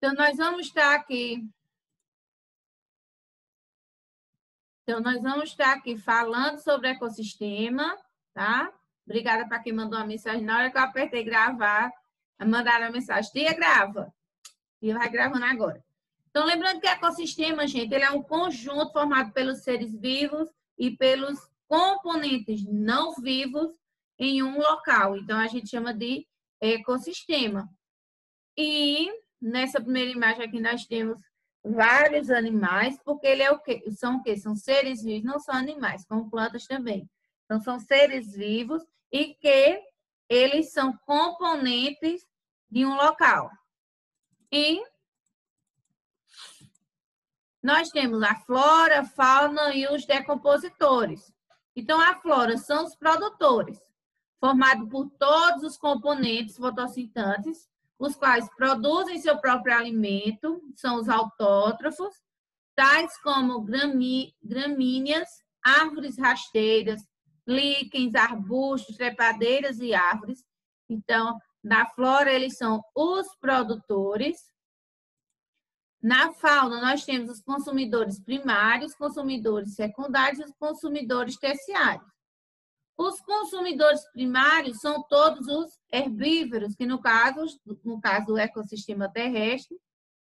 Então, nós vamos estar aqui. Falando sobre ecossistema, tá? Obrigada para quem mandou a mensagem. Na hora que eu apertei gravar, mandaram a mensagem. Tia, grava. E vai gravando agora. Então, lembrando que ecossistema, gente, ele é um conjunto formado pelos seres vivos e pelos componentes não vivos em um local. Então, a gente chama de ecossistema. E nessa primeira imagem aqui nós temos vários animais, porque ele é o quê? São o quê? São seres vivos, não são animais, como plantas também. Então, são seres vivos e que eles são componentes de um local. E nós temos a flora, a fauna e os decompositores. Então, a flora são os produtores, formados por todos os componentes fotossintetantes, os quais produzem seu próprio alimento, são os autótrofos, tais como gramíneas, árvores rasteiras, líquens, arbustos, trepadeiras e árvores. Então, na flora, eles são os produtores. Na fauna, nós temos os consumidores primários, consumidores secundários e os consumidores terciários. Os consumidores primários são todos os herbívoros, que no caso do ecossistema terrestre,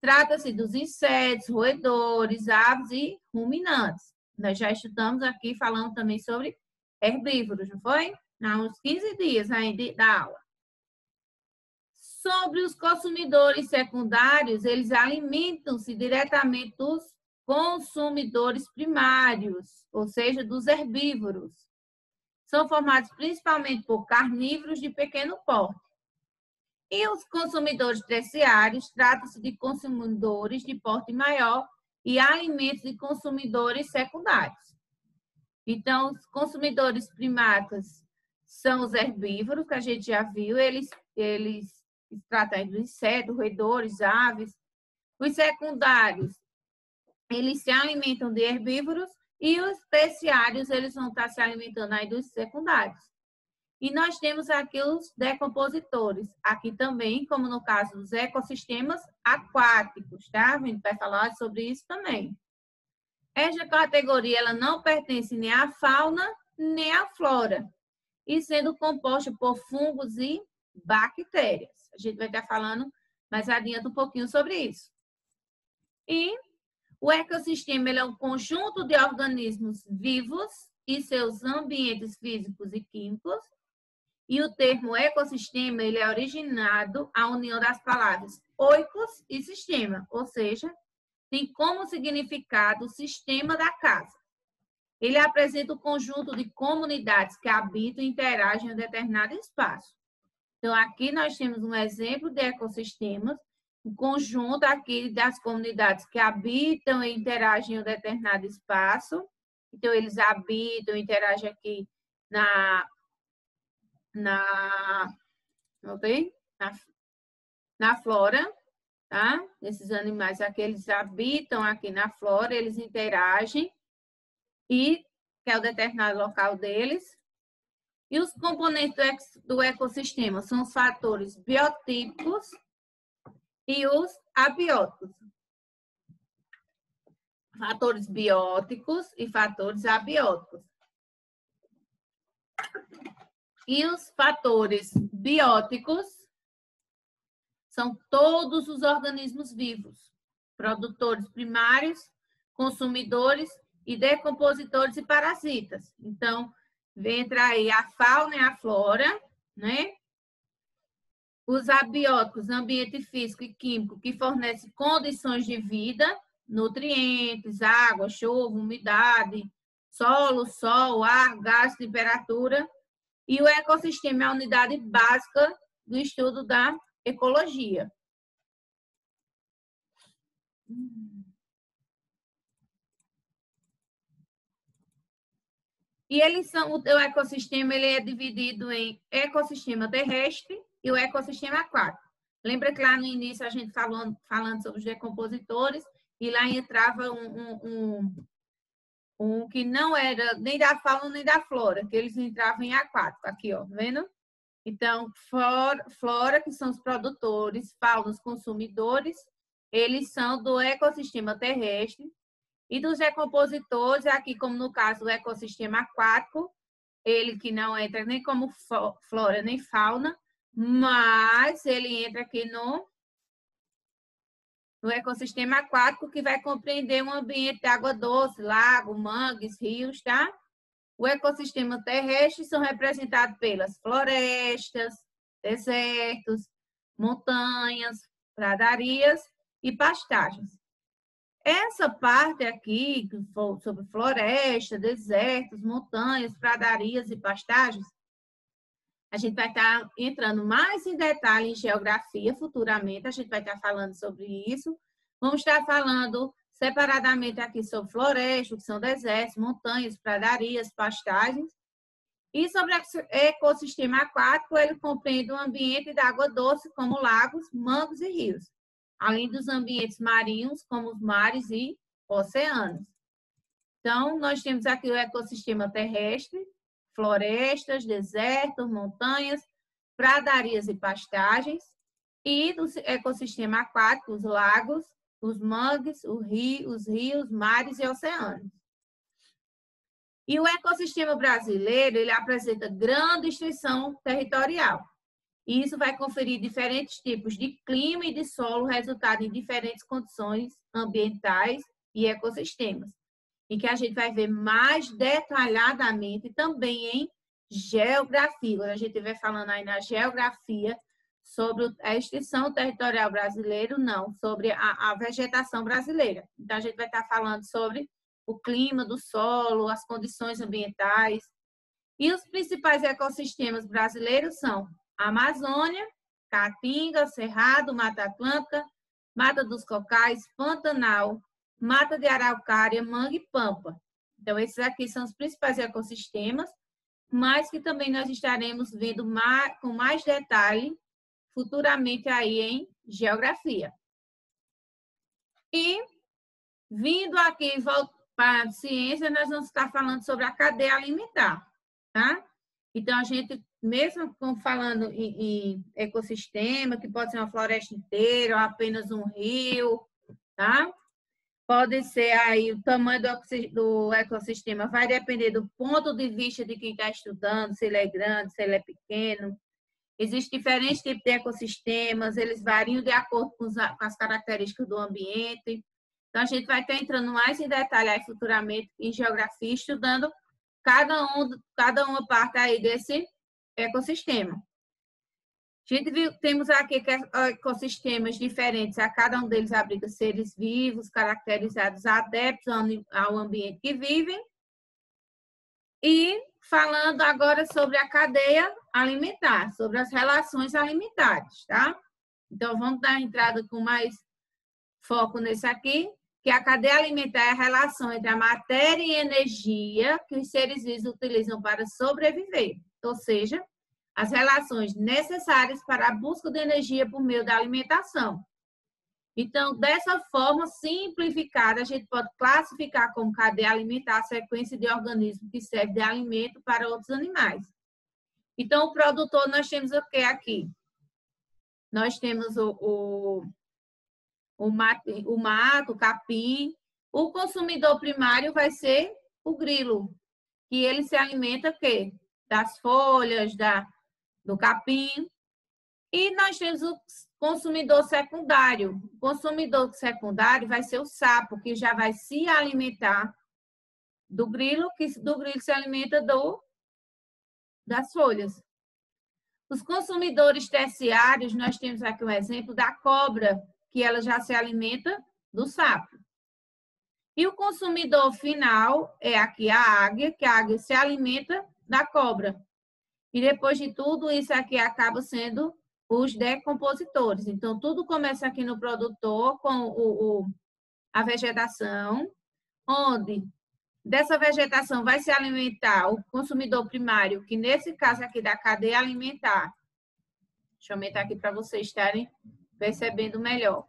trata-se dos insetos, roedores, aves e ruminantes. Nós já estudamos aqui falando também sobre herbívoros, não foi? Há uns 15 dias ainda da aula. Sobre os consumidores secundários, eles alimentam-se diretamente dos consumidores primários, ou seja, dos herbívoros. São formados principalmente por carnívoros de pequeno porte. E os consumidores terciários trata-se de consumidores de porte maior e alimentos de consumidores secundários. Então, os consumidores primários são os herbívoros, que a gente já viu, eles tratam de insetos, roedores, aves. Os secundários, eles se alimentam de herbívoros e os terciários, eles vão estar se alimentando aí dos secundários. E nós temos aqui os decompositores, aqui também, como no caso dos ecossistemas aquáticos, tá? A gente vai falar sobre isso também. Esta categoria, ela não pertence nem à fauna, nem à flora, e sendo composta por fungos e bactérias. A gente vai estar falando mais adiante um pouquinho sobre isso. E o ecossistema ele é um conjunto de organismos vivos e seus ambientes físicos e químicos. E o termo ecossistema ele é originado à união das palavras oikos e sistema, ou seja, tem como significado o sistema da casa. Ele apresenta o conjunto de comunidades que habitam e interagem em um determinado espaço. Então, aqui nós temos um exemplo de ecossistemas, um conjunto aqui das comunidades que habitam e interagem em um determinado espaço. Então, eles habitam, interagem aqui na flora, tá? Esses animais aqui, eles habitam aqui na flora, eles interagem e que é o determinado local deles. E os componentes do ecossistema são os fatores biotípicos e os abióticos. Fatores bióticos e fatores abióticos. E os fatores bióticos são todos os organismos vivos, produtores primários, consumidores e decompositores e parasitas. Então, entra aí a fauna e a flora, né? Os abióticos, ambiente físico e químico, que fornecem condições de vida, nutrientes, água, chuva, umidade, solo, sol, ar, gás, temperatura. E o ecossistema é a unidade básica do estudo da ecologia. E o ecossistema ele é dividido em ecossistema terrestre e o ecossistema aquático. Lembra que lá no início a gente falando sobre os decompositores e lá entrava um que não era nem da fauna nem da flora, que eles entravam em aquático, aqui, ó, vendo? Então, flora, que são os produtores, fauna, os consumidores, eles são do ecossistema terrestre e dos decompositores, aqui como no caso do ecossistema aquático, ele que não entra nem como flora nem fauna, mas ele entra aqui no ecossistema aquático, que vai compreender um ambiente de água doce, lago, mangues, rios, tá? O ecossistema terrestre são representados pelas florestas, desertos, montanhas, pradarias e pastagens. Essa parte aqui, que for sobre floresta, desertos, montanhas, pradarias e pastagens, a gente vai estar entrando mais em detalhe em geografia futuramente, a gente vai estar falando sobre isso. Vamos estar falando separadamente aqui sobre floresta, que são desertos, montanhas, pradarias, pastagens. E sobre o ecossistema aquático, ele compreende um ambiente de água doce, como lagos, mangos e rios, além dos ambientes marinhos, como os mares e oceanos. Então, nós temos aqui o ecossistema terrestre, florestas, desertos, montanhas, pradarias e pastagens, e do ecossistema aquático, os lagos, os mangues, os rios, mares e oceanos. E o ecossistema brasileiro, ele apresenta grande extensão territorial. E isso vai conferir diferentes tipos de clima e de solo, resultado em diferentes condições ambientais e ecossistemas. E que a gente vai ver mais detalhadamente também em geografia. Quando a gente estiver falando aí na geografia sobre a extensão territorial brasileira, não, sobre a vegetação brasileira. Então, a gente vai estar falando sobre o clima do solo, as condições ambientais. E os principais ecossistemas brasileiros são a Amazônia, Caatinga, Cerrado, Mata Atlântica, Mata dos Cocais, Pantanal, Mata de Araucária, Mangue e Pampa. Então, esses aqui são os principais ecossistemas, mas que também nós estaremos vendo com mais detalhe futuramente aí em geografia. E, vindo aqui para a ciência, nós vamos estar falando sobre a cadeia alimentar, tá? Então, a gente, mesmo falando em ecossistema, que pode ser uma floresta inteira, ou apenas um rio, tá? Pode ser aí, o tamanho do ecossistema vai depender do ponto de vista de quem está estudando, se ele é grande, se ele é pequeno. Existem diferentes tipos de ecossistemas, eles variam de acordo com as características do ambiente. Então, a gente vai estar entrando mais em detalhe aí futuramente em geografia, estudando cada uma parte aí desse ecossistema. A gente viu, temos aqui ecossistemas diferentes, a cada um deles abriga seres vivos, caracterizados adeptos ao ambiente que vivem. E falando agora sobre a cadeia alimentar, sobre as relações alimentares, tá? Então, vamos dar entrada com mais foco nesse aqui, que a cadeia alimentar é a relação entre a matéria e a energia que os seres vivos utilizam para sobreviver, ou seja, as relações necessárias para a busca de energia por meio da alimentação. Então, dessa forma simplificada, a gente pode classificar como cadeia alimentar a sequência de organismos que serve de alimento para outros animais. Então, o produtor, nós temos o que aqui? Nós temos o mato, o capim. O consumidor primário vai ser o grilo, que ele se alimenta o quê? Das folhas, do capim. E nós temos o consumidor secundário. O consumidor secundário vai ser o sapo, que já vai se alimentar do grilo, que do grilo se alimenta das folhas. Os consumidores terciários, nós temos aqui um exemplo da cobra, que ela já se alimenta do sapo. E o consumidor final é aqui a águia, que a águia se alimenta da cobra. E depois de tudo, isso aqui acaba sendo os decompositores. Então, tudo começa aqui no produtor com a vegetação, onde dessa vegetação vai se alimentar o consumidor primário, que nesse caso aqui da cadeia alimentar. Deixa eu aumentar aqui para vocês estarem percebendo melhor.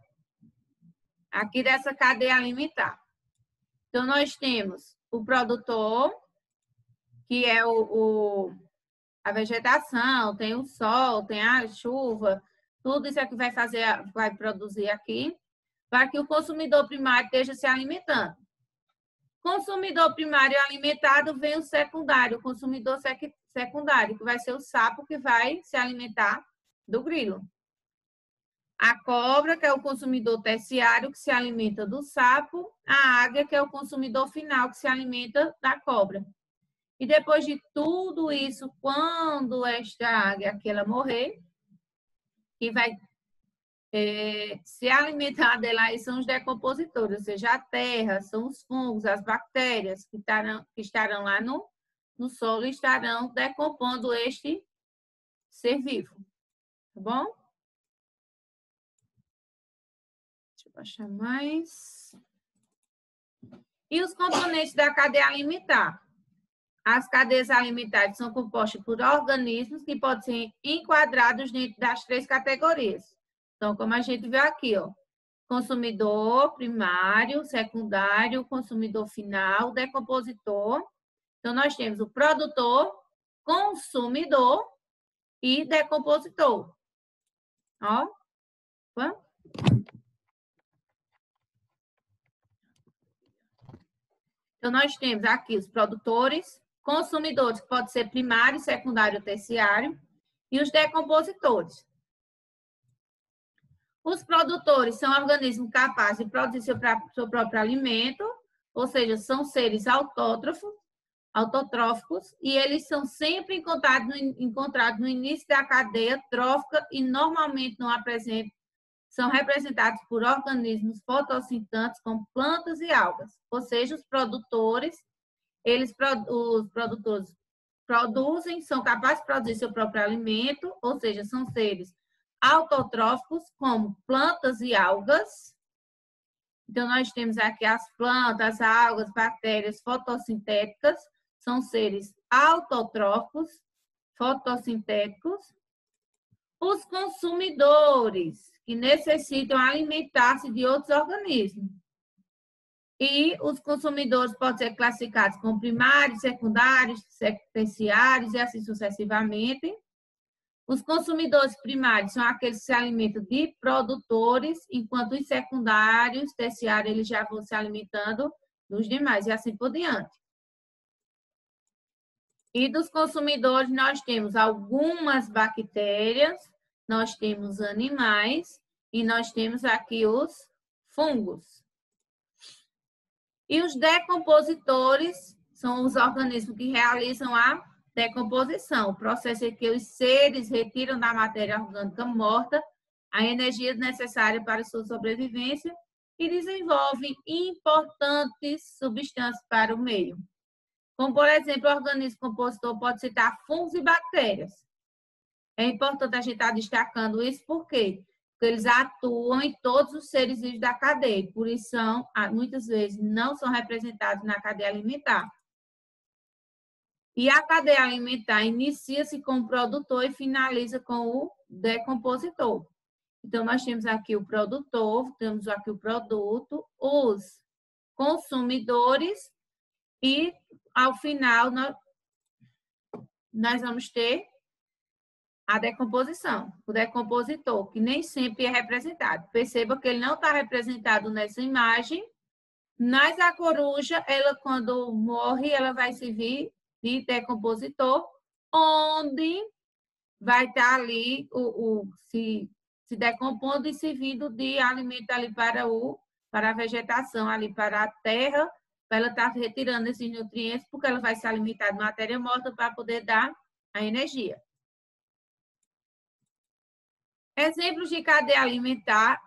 Aqui dessa cadeia alimentar. Então, nós temos o produtor, que é a vegetação, tem o sol, tem a chuva, tudo isso aqui vai produzir aqui. para que o consumidor primário esteja se alimentando. Consumidor primário alimentado, vem o secundário, o consumidor secundário, que vai ser o sapo que vai se alimentar do grilo. A cobra, que é o consumidor terciário, que se alimenta do sapo. A águia, que é o consumidor final, que se alimenta da cobra. E depois de tudo isso, quando esta águia aqui ela morrer, que vai se alimentar dela aí são os decompositores, ou seja, a terra, são os fungos, as bactérias que estarão lá no solo e estarão decompondo este ser vivo. Tá bom? Deixa eu baixar mais. E os componentes da cadeia alimentar? As cadeias alimentares são compostas por organismos que podem ser enquadrados dentro das 3 categorias. Então, como a gente viu aqui, ó, consumidor primário, secundário, consumidor final, decompositor. Então, nós temos o produtor, consumidor e decompositor. Ó. Então, nós temos aqui os produtores, consumidores, que pode ser primário, secundário, terciário, e os decompositores. Os produtores são organismos capazes de produzir seu próprio alimento, ou seja, são seres autotróficos, e eles são sempre encontrados no início da cadeia trófica e normalmente são representados por organismos fotossintetantes como plantas e algas. Ou seja, os produtores produzem, são capazes de produzir seu próprio alimento, ou seja, são seres autotróficos, como plantas e algas. Então, nós temos aqui as plantas, algas, bactérias fotossintéticas, são seres autotróficos, fotossintéticos. Os consumidores, que necessitam alimentar-se de outros organismos. E os consumidores podem ser classificados como primários, secundários, terciários e assim sucessivamente. Os consumidores primários são aqueles que se alimentam de produtores, enquanto os secundários, terciários, eles já vão se alimentando dos demais, e assim por diante. E dos consumidores, nós temos algumas bactérias, nós temos animais, e nós temos aqui os fungos. E os decompositores são os organismos que realizam a decomposição, o processo em que os seres retiram da matéria orgânica morta a energia necessária para sua sobrevivência e desenvolvem importantes substâncias para o meio. Como, por exemplo, o organismo compositor pode citar fungos e bactérias. É importante a gente estar destacando isso, por quê? Porque eles atuam em todos os seres vivos da cadeia, por isso muitas vezes não são representados na cadeia alimentar. E a cadeia alimentar inicia-se com o produtor e finaliza com o decompositor. Então, nós temos aqui o produtor, temos aqui o produto, os consumidores e, ao final, nós vamos ter a decomposição, o decompositor, que nem sempre é representado. Perceba que ele não está representado nessa imagem, mas a coruja, ela quando morre, ela vai servir de decompositor, onde vai estar ali se decompondo e servindo de alimento ali para a vegetação, ali para a terra, para ela estar retirando esses nutrientes, porque ela vai se alimentar de matéria morta para poder dar a energia. Exemplos de cadeia alimentar,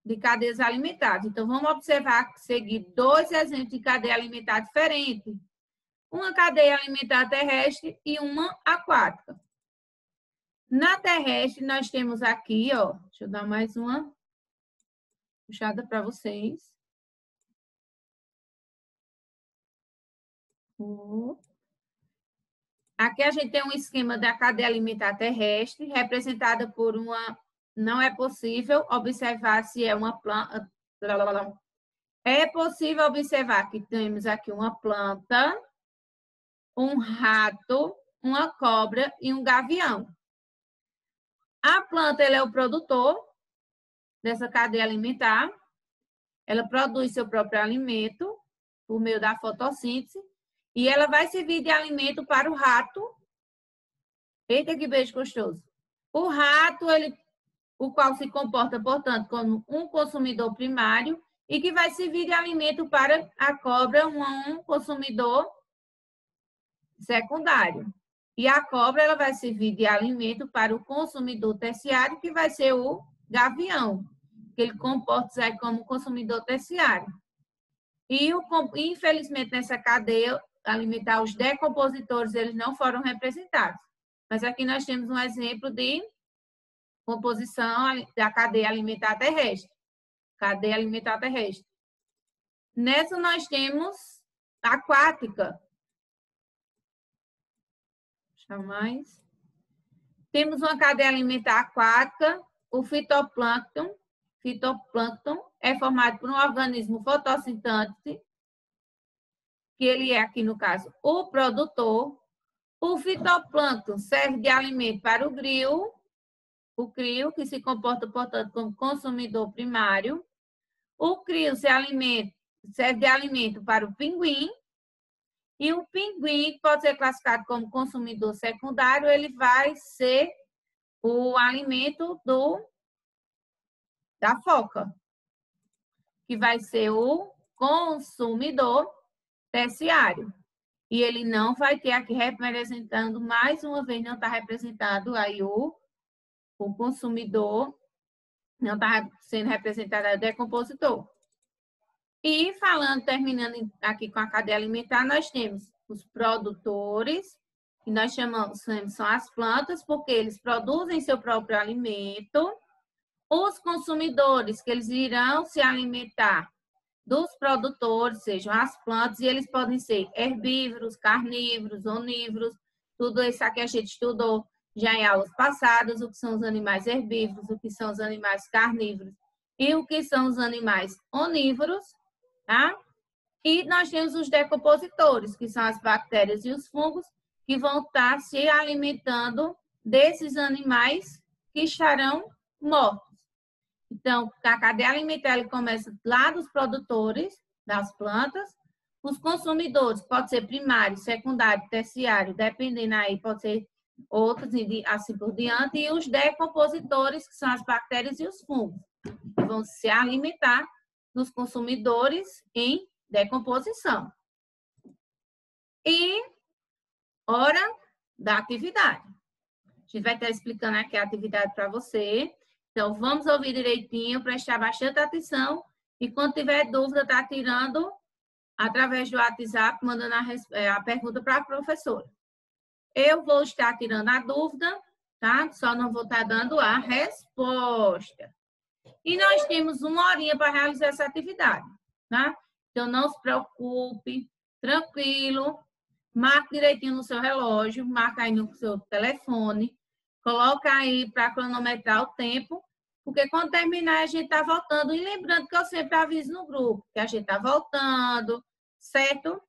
de cadeias alimentares. Então, vamos observar, seguir 2 exemplos de cadeia alimentar diferentes. Uma cadeia alimentar terrestre e uma aquática. Na terrestre, nós temos aqui, ó, deixa eu dar mais uma puxada para vocês. Aqui a gente tem um esquema da cadeia alimentar terrestre, representada por uma... Não é possível observar se é uma planta... É possível observar que temos aqui uma planta, um rato, uma cobra e um gavião. A planta, ela é o produtor dessa cadeia alimentar. ela produz seu próprio alimento por meio da fotossíntese e ela vai servir de alimento para o rato. Eita, que beijo gostoso! O rato, o qual se comporta, portanto, como um consumidor primário e que vai servir de alimento para a cobra, um consumidor secundário. E a cobra ela vai servir de alimento para o consumidor terciário, que vai ser o gavião, que ele comporta-se como consumidor terciário. E, infelizmente, nessa cadeia alimentar, os decompositores eles não foram representados. Mas aqui nós temos um exemplo de composição da cadeia alimentar terrestre. Cadeia alimentar terrestre. Nessa nós temos aquática. Deixa mais. Temos uma cadeia alimentar aquática, o fitoplâncton. Fitoplâncton é formado por um organismo fotossintante, que ele é aqui no caso o produtor. O fitoplâncton serve de alimento para o grilo, que se comporta, portanto, como consumidor primário. O crio serve de alimento para o pinguim. E o pinguim, que pode ser classificado como consumidor secundário, ele vai ser o alimento da foca, que vai ser o consumidor terciário. E ele não vai ter aqui representando, mais uma vez, não está representado aí o consumidor, não está sendo representado o decompositor. E terminando aqui com a cadeia alimentar, nós temos os produtores, que nós chamamos, são as plantas, porque eles produzem seu próprio alimento. Os consumidores, que eles irão se alimentar dos produtores, sejam as plantas, e eles podem ser herbívoros, carnívoros, onívoros, tudo isso aqui a gente estudou já em aulas passadas, o que são os animais herbívoros, o que são os animais carnívoros e o que são os animais onívoros, tá? E nós temos os decompositores, que são as bactérias e os fungos, que vão estar se alimentando desses animais que estarão mortos. Então, a cadeia alimentar ele começa lá dos produtores das plantas, os consumidores, pode ser primário, secundário, terciário, dependendo aí, pode ser outros, assim por diante, e os decompositores, que são as bactérias e os fungos, que vão se alimentar dos consumidores em decomposição. E hora da atividade. A gente vai estar explicando aqui a atividade para você. Então, vamos ouvir direitinho, prestar bastante atenção e quando tiver dúvida, tá tirando através do WhatsApp, mandando a pergunta para a professora. Eu vou estar tirando a dúvida, tá? Só não vou estar dando a resposta. E nós temos uma horinha para realizar essa atividade, tá? Então, não se preocupe, tranquilo, marque direitinho no seu relógio, marca aí no seu telefone, coloca aí para cronometrar o tempo, porque quando terminar a gente está voltando. E lembrando que eu sempre aviso no grupo que a gente está voltando, certo?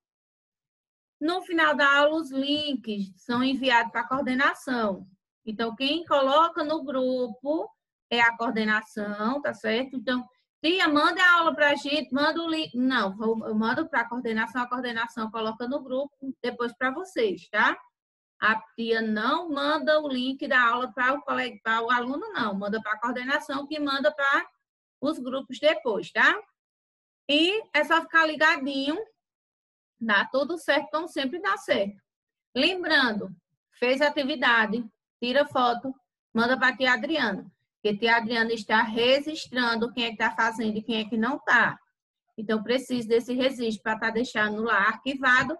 No final da aula, os links são enviados para a coordenação. Então, quem coloca no grupo é a coordenação, tá certo? Então, tia, manda a aula para a gente, manda o link. Não, eu mando para a coordenação coloca no grupo, depois para vocês, tá? A tia não manda o link da aula para o aluno, não. Manda para a coordenação, que manda para os grupos depois, tá? E é só ficar ligadinho, dá tudo certo, como sempre dá certo. Lembrando, fez a atividade, tira foto, manda para a tia Adriana. Porque a tia Adriana está registrando quem é que está fazendo e quem é que não está. Então, preciso desse registro para estar deixando lá arquivado,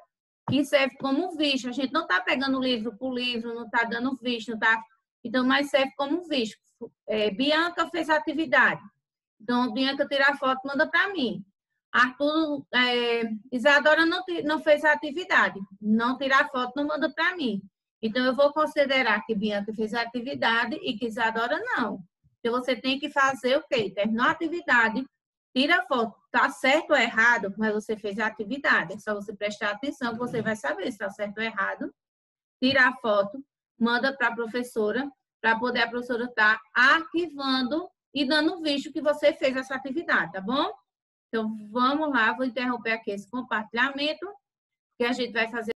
que serve como visto. A gente não está pegando livro por livro, não está dando visto, não tá... Então, mas serve como visto. Bianca fez a atividade. Então, Bianca tira a foto, manda para mim. Arthur, Isadora não fez a atividade. Não tira a foto, não manda para mim. Então, eu vou considerar que Bianca fez a atividade e que Isadora não. Então, você tem que fazer o quê? Terminou a atividade, tira a foto. Está certo ou errado, mas você fez a atividade. É só você prestar atenção, você vai saber se está certo ou errado. Tira a foto, manda para a professora, para poder a professora estar arquivando e dando visto que você fez essa atividade, tá bom? Então, vamos lá, vou interromper aqui esse compartilhamento, que a gente vai fazer